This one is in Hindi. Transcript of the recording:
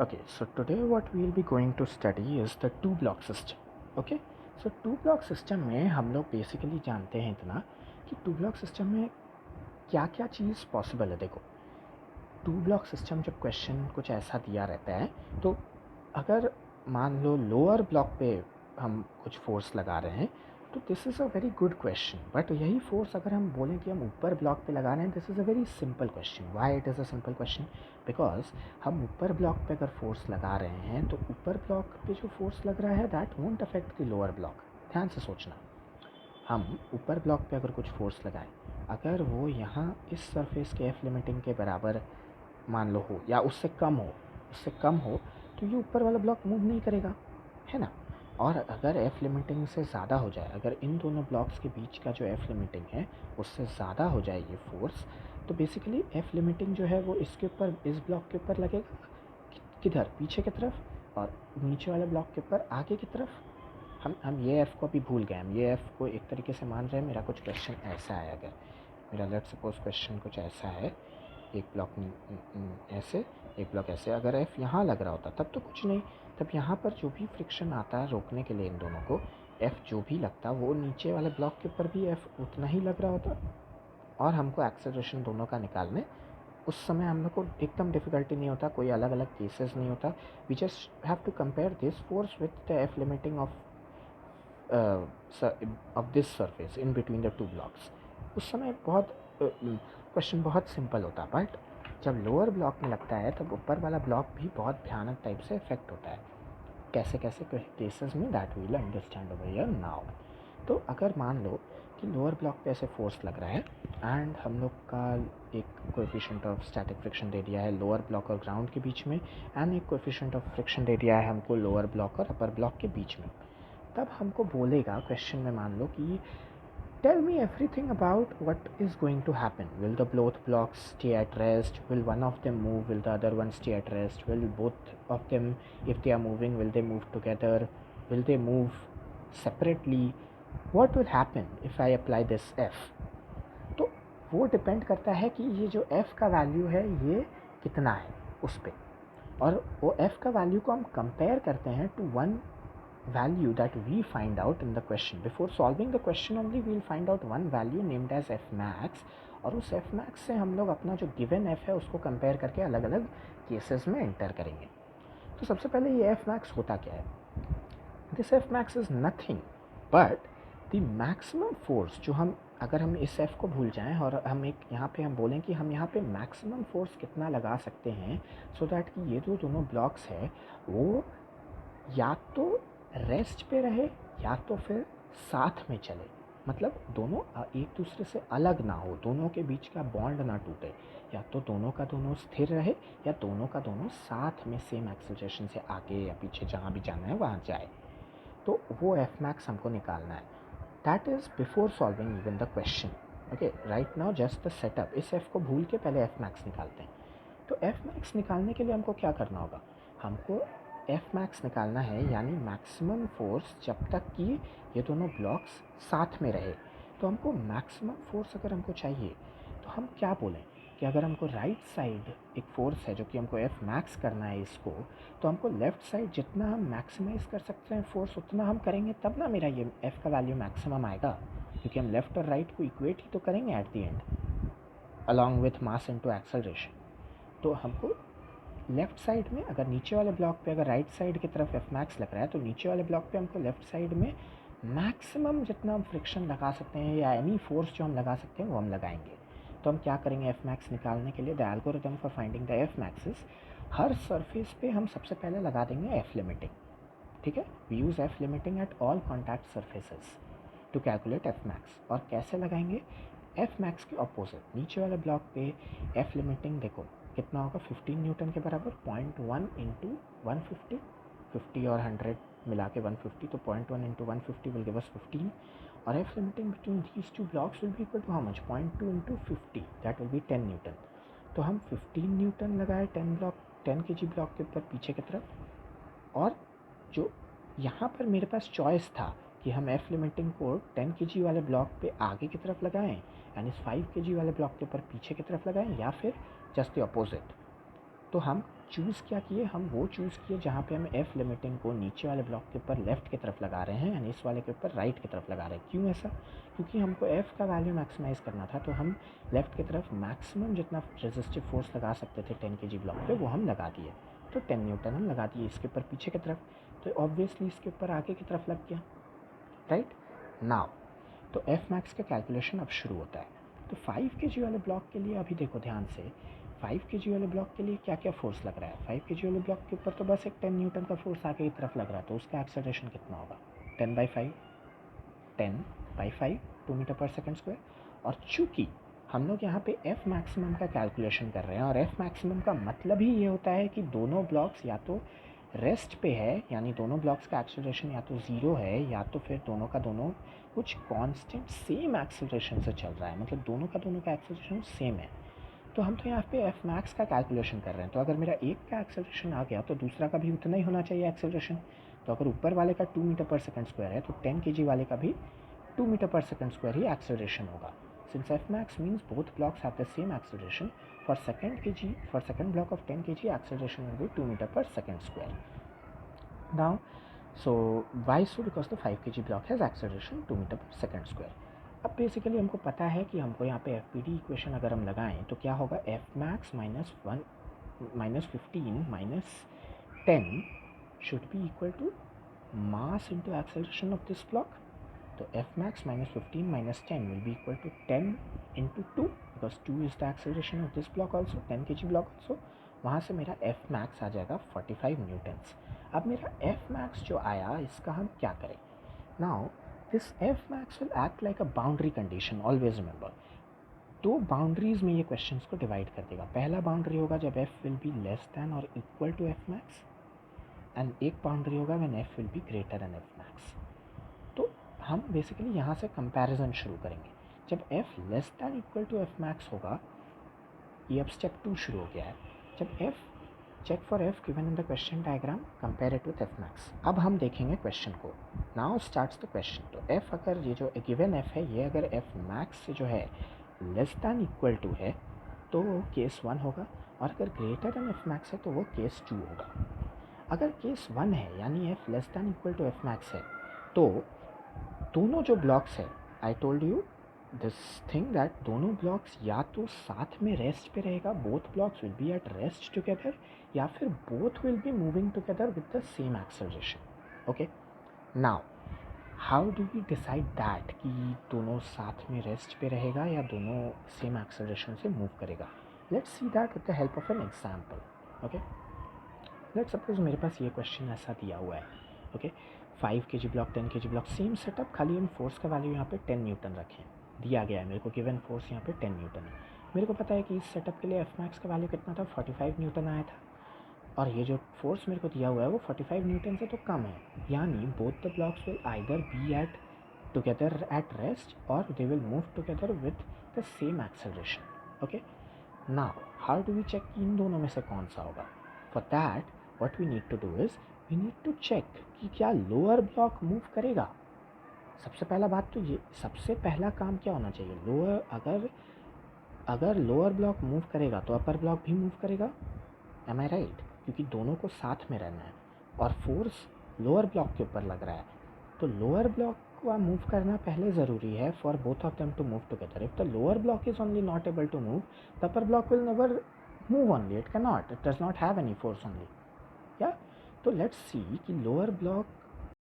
Okay, so today what we'll be going to study is the two block system. Okay, so two block system में हम लोग बेसिकली जानते हैं इतना कि टू ब्लॉक सिस्टम में क्या क्या चीज़ पॉसिबल है। देखो, टू ब्लॉक सिस्टम जब क्वेश्चन कुछ ऐसा दिया रहता है तो अगर मान लो लोअर ब्लॉक पे हम कुछ फोर्स लगा रहे हैं तो this is a very good question, but यही फोर्स अगर हम बोलें कि हम ऊपर ब्लॉक पे लगा रहे हैं, this is a very simple question. Why it is a simple question? Because हम ऊपर ब्लॉक पे अगर फोर्स लगा रहे हैं तो ऊपर ब्लॉक पे जो फोर्स लग रहा है that won't affect the lower block. ध्यान से सोचना, हम ऊपर ब्लॉक पे अगर कुछ फोर्स लगाएं, अगर वो यहाँ इस सरफेस के एफ लिमिटिंग के बराबर मान लो हो या उससे कम हो तो ये ऊपर वाला ब्लॉक मूव नहीं करेगा, है ना। और अगर एफ लिमिटिंग से ज़्यादा हो जाए, अगर इन दोनों ब्लॉक्स के बीच का जो एफ लिमिटिंग है उससे ज़्यादा हो जाए ये फोर्स, तो बेसिकली एफ लिमिटिंग जो है वो इसके ऊपर, इस ब्लॉक के ऊपर लगेगा किधर, पीछे की तरफ, और नीचे वाले ब्लॉक के ऊपर आगे की तरफ। हम ये एफ़ को अभी भूल गए, हम ये एफ़ को एक तरीके से मान रहे हैं। मेरा कुछ क्वेश्चन ऐसा है, अगर मेरा लेट सपोज क्वेश्चन कुछ ऐसा है, एक ब्लॉक ऐसे, एक ब्लॉक ऐसे, अगर एफ़ यहाँ लग रहा होता तब तो कुछ नहीं, तब यहाँ पर जो भी फ्रिक्शन आता है रोकने के लिए इन दोनों को, एफ़ जो भी लगता वो नीचे वाले ब्लॉक के ऊपर भी एफ़ उतना ही लग रहा होता, और हमको एक्सेलरेशन दोनों का निकालने उस समय हम लोग को एकदम डिफ़िकल्टी नहीं होता, कोई अलग अलग केसेस नहीं होता। We just have to compare this force with the F limiting of this surface in between the two blocks. उस समय बहुत क्वेश्चन बहुत सिंपल होता, बट जब लोअर ब्लॉक में लगता है तब ऊपर वाला ब्लॉक भी बहुत भयानक टाइप से इफेक्ट होता है। कैसे कैसे केसेस में that we will understand over here now. तो अगर मान लो कि लोअर ब्लॉक पे ऐसे फोर्स लग रहा है एंड हम लोग का एक कोएफिशिएंट ऑफ स्टैटिक फ्रिक्शन दे दिया है लोअर ब्लॉक और ग्राउंड के बीच में, एंड एक कोएफिशिएंट ऑफ फ्रिक्शन दे दिया है हमको लोअर ब्लॉक और अपर ब्लॉक के बीच में, तब हमको बोलेगा क्वेश्चन में, मान लो कि tell me everything about what is going to happen, will the both blocks stay at rest, will one of them move, will the other one stay at rest, will both of them if they are moving will they move together, will they move separately, what will happen if I apply this F. तो वो डिपेंड करता है कि ये जो एफ का वैल्यू है ये कितना है उस पर, और वो एफ का वैल्यू को हम कंपेयर करते हैं to one value that we find out in the question. Before solving the question only we'll find out one value named as f max, और उस f max से हम लोग अपना जो given f है उसको कंपेयर करके अलग अलग केसेस में एंटर करेंगे। तो सबसे पहले ये f max होता क्या है? This f max is nothing but the maximum force जो हम, अगर हम इस f को भूल जाएं और हम एक यहाँ पे हम बोलें कि हम यहाँ पे मैक्सिमम फोर्स कितना लगा सकते हैं, सो दैट कि ये जो दोनों ब्लॉक्स है वो या तो रेस्ट पे रहे या तो फिर साथ में चले, मतलब दोनों एक दूसरे से अलग ना हो, दोनों के बीच का बॉन्ड ना टूटे, या तो दोनों का दोनों स्थिर रहे या दोनों का दोनों साथ में सेम एक्सेलरेशन से आगे या पीछे जहाँ भी जाना है वहाँ जाए। तो वो एफ मैक्स हमको निकालना है। That is before solving even the question. Okay, right now just the setup, इस एफ को भूल के पहले एफ मैक्स निकालते हैं। तो एफ मैक्स निकालने के लिए हमको क्या करना होगा, हमको एफ मैक्स निकालना है, यानी मैक्सिमम फोर्स जब तक कि ये दोनों ब्लॉक्स साथ में रहे। तो हमको मैक्सिमम फोर्स अगर हमको चाहिए तो हम क्या बोलें कि अगर हमको राइट साइड एक फोर्स है जो कि हमको एफ मैक्स करना है इसको, तो हमको लेफ़्ट साइड जितना हम मैक्सिमाइज़ कर सकते हैं फोर्स उतना हम करेंगे, तब ना मेरा ये एफ का वैल्यू मैक्सिमम आएगा, क्योंकि हम लेफ़्ट और राइट को इक्वेट ही तो करेंगे at the end along with mass into acceleration. तो हमको लेफ़्ट साइड में, अगर नीचे वाले ब्लॉक पे अगर राइट साइड की तरफ एफ मैक्स लग रहा है तो नीचे वाले ब्लॉक पे हमको लेफ़्ट साइड में मैक्सिमम जितना हम फ्रिक्शन लगा सकते हैं या एनी फोर्स जो हम लगा सकते हैं वो हम लगाएंगे। तो हम क्या करेंगे एफ मैक्स निकालने के लिए, the algorithm for finding the F maxes, हर सरफेस पे हम सबसे पहले लगा देंगे एफ लिमिटिंग। ठीक है, we use F limiting at all contact surfaces to calculate F max. और कैसे लगाएंगे, एफ मैक्स के अपोजिट नीचे वाले ब्लॉक पे एफ लिमिटिंग देखो कितना होगा, 15 न्यूटन के बराबर, 0.1 इंटू 150, 50 और 100 मिला के 150, तो 0.1 इंटू 150 विल गिव अस 15, और F limiting between these two blocks will be equal to how much, 0.2 into 50, that will be 10 newton. तो हम 15 न्यूटन लगाए 10 के जी ब्लॉक के ऊपर पीछे की तरफ, और जो यहाँ पर मेरे पास चॉइस था कि हम एफ लिमिटिंग को 10 के जी वाले ब्लॉक पे आगे की तरफ लगाएं, यानी 5 के जी वाले ब्लॉक के ऊपर पीछे की तरफ लगाएं, या फिर जस्ट द अपोजिट। तो हम चूज़ क्या किए, हम वो चूज़ किए जहाँ पे हम एफ लिमिटिंग को नीचे वाले ब्लॉक के ऊपर लेफ़्ट की तरफ लगा रहे हैं एंड इस वाले के ऊपर राइट की तरफ लगा रहे हैं। क्यों ऐसा? क्योंकि हमको एफ का वैल्यू मैक्सिमाइज़ करना था, तो हम लेफ़्ट की तरफ मैक्सिमम जितना रेजिस्टिव फोर्स लगा सकते थे 10 kg ब्लॉक पे वो हम लगा दिए। तो 10 न्यूटन हम लगा दिए इसके ऊपर पीछे की तरफ, तो ऑब्वियसली इसके ऊपर आगे की तरफ लग गया, राइट। नाउ तो एफ मैक्स का कैलकुलेशन अब शुरू होता है। तो 5 kg वाले ब्लॉक के लिए अभी देखो ध्यान से, 5 kg वाले ब्लॉक के लिए क्या क्या फोर्स लग रहा है। 5 kg वाले ब्लॉक के ऊपर तो बस एक 10 न्यूटन का फोर्स आगे की तरफ लग रहा है, तो उसका एक्सेलरेशन कितना होगा, 10/5, 10/5 2 मीटर/सेकंड स्क्वायर। और चूँकि हम लोग यहाँ पे एफ मैक्सिमम का कैलकुलेशन कर रहे हैं और एफ मैक्सिमम का मतलब ही ये होता है कि दोनों ब्लॉक्स या तो रेस्ट पे है, यानी दोनों ब्लॉक्स का एक्सेलरेशन या तो ज़ीरो है या तो फिर दोनों का दोनों कुछ कांस्टेंट सेम एक्सेलरेशन से चल रहा है, मतलब दोनों का एक्सेलरेशन सेम है। तो हम तो यहाँ पे एफ मैक्स का कैलकुलेशन कर रहे हैं, तो अगर मेरा एक का एक्सेलरेशन आ गया तो दूसरा का भी उतना ही होना चाहिए एक्सेलरेशन। तो अगर ऊपर वाले का 2 मीटर/सेकंड स्क्वायर है तो 10 kg वाले का भी 2 मीटर/सेकंड स्क्वायर ही एक्सेलरेशन होगा। Since f max means both blocks have the same acceleration, for second block of 10 kg acceleration will be 2 metre per second square. Now, so why so? Because the 5 kg block has acceleration 2 metre per second square. अब बेसिकली हमको पता है कि हमको यहाँ पे एफ पी डी इक्वेशन अगर हम लगाएं तो क्या होगा, F max -15 -10 should be equal to mass into acceleration of this block. तो F max -15 -10 will be equal to 10 into 2 because 2 is the acceleration of this block also, 10 kg block also. वहाँ से मेरा एफ मैक्स आ जाएगा 45 न्यूटन्स। अब मेरा एफ मैक्स जो आया इसका हम क्या करें। Now this F max will act like a boundary condition, always remember. दो बाउंड्रीज में ये क्वेश्चंस को डिवाइड कर देगा। पहला बाउंड्री होगा जब F will be less than और equal to F max, and एक बाउंड्री होगा when F will be greater than F max. तो हम बेसिकली यहाँ से कंपैरिजन शुरू करेंगे। जब f less than equal to F max होगा, ये अब स्टेप 2 शुरू हो गया है। जब f check for f given in the question diagram, compare it with F max. अब हम देखेंगे क्वेश्चन को। Now starts the question. तो f अगर ये जो गिवन f है ये अगर f मैक्स से जो है लेस दैन इक्वल टू है तो वो केस 1 होगा, और अगर ग्रेटर दैन एफ मैक्स है तो वो केस 2 होगा। अगर केस 1 है यानी f less than equal to F max है तो दोनों जो ब्लॉक्स है, I told you this thing that दोनों ब्लॉक्स या तो साथ में रेस्ट पे रहेगा, both blocks will be at rest together, या फिर both will be moving together with the same acceleration. Okay, now how do we decide that कि दोनों साथ में रेस्ट पे रहेगा या दोनों सेम एक्सेलरेशन से मूव करेगा। Let's see that with the help of an example. Okay, let's suppose मेरे पास ये क्वेश्चन ऐसा दिया हुआ है। Okay, 5 kg block 10 kg block same setup, खाली हम फोर्स का वैल्यू यहाँ पे 10 न्यूटन रखें। दिया गया है मेरे को गिवन फोर्स यहाँ पे 10 न्यूटन है। मेरे को पता है कि इस सेटअप के लिए एफ मैक्स का वैल्यू कितना था, 45 न्यूटन आया था, और ये जो फोर्स मेरे को दिया हुआ है वो 45 न्यूटन से तो कम है, यानी both the blocks will either be at together at rest और they will move together with the same acceleration. Okay, now how do we check कि इन दोनों में से कौन सा होगा। For that what we need to do is we need to check कि क्या लोअर ब्लॉक मूव करेगा। सबसे पहला बात तो ये, सबसे पहला काम क्या होना चाहिए, लोअर अगर लोअर ब्लॉक मूव करेगा तो अपर ब्लॉक भी मूव करेगा। एम आई राइट? क्योंकि दोनों को साथ में रहना है और फोर्स लोअर ब्लॉक के ऊपर लग रहा है, तो लोअर ब्लॉक को मूव करना पहले ज़रूरी है for both of them to move together. If the lower block is only not able to move, the upper block will never move only, it can not, it does not have any force only. या तो लेट्स सी कि लोअर ब्लॉक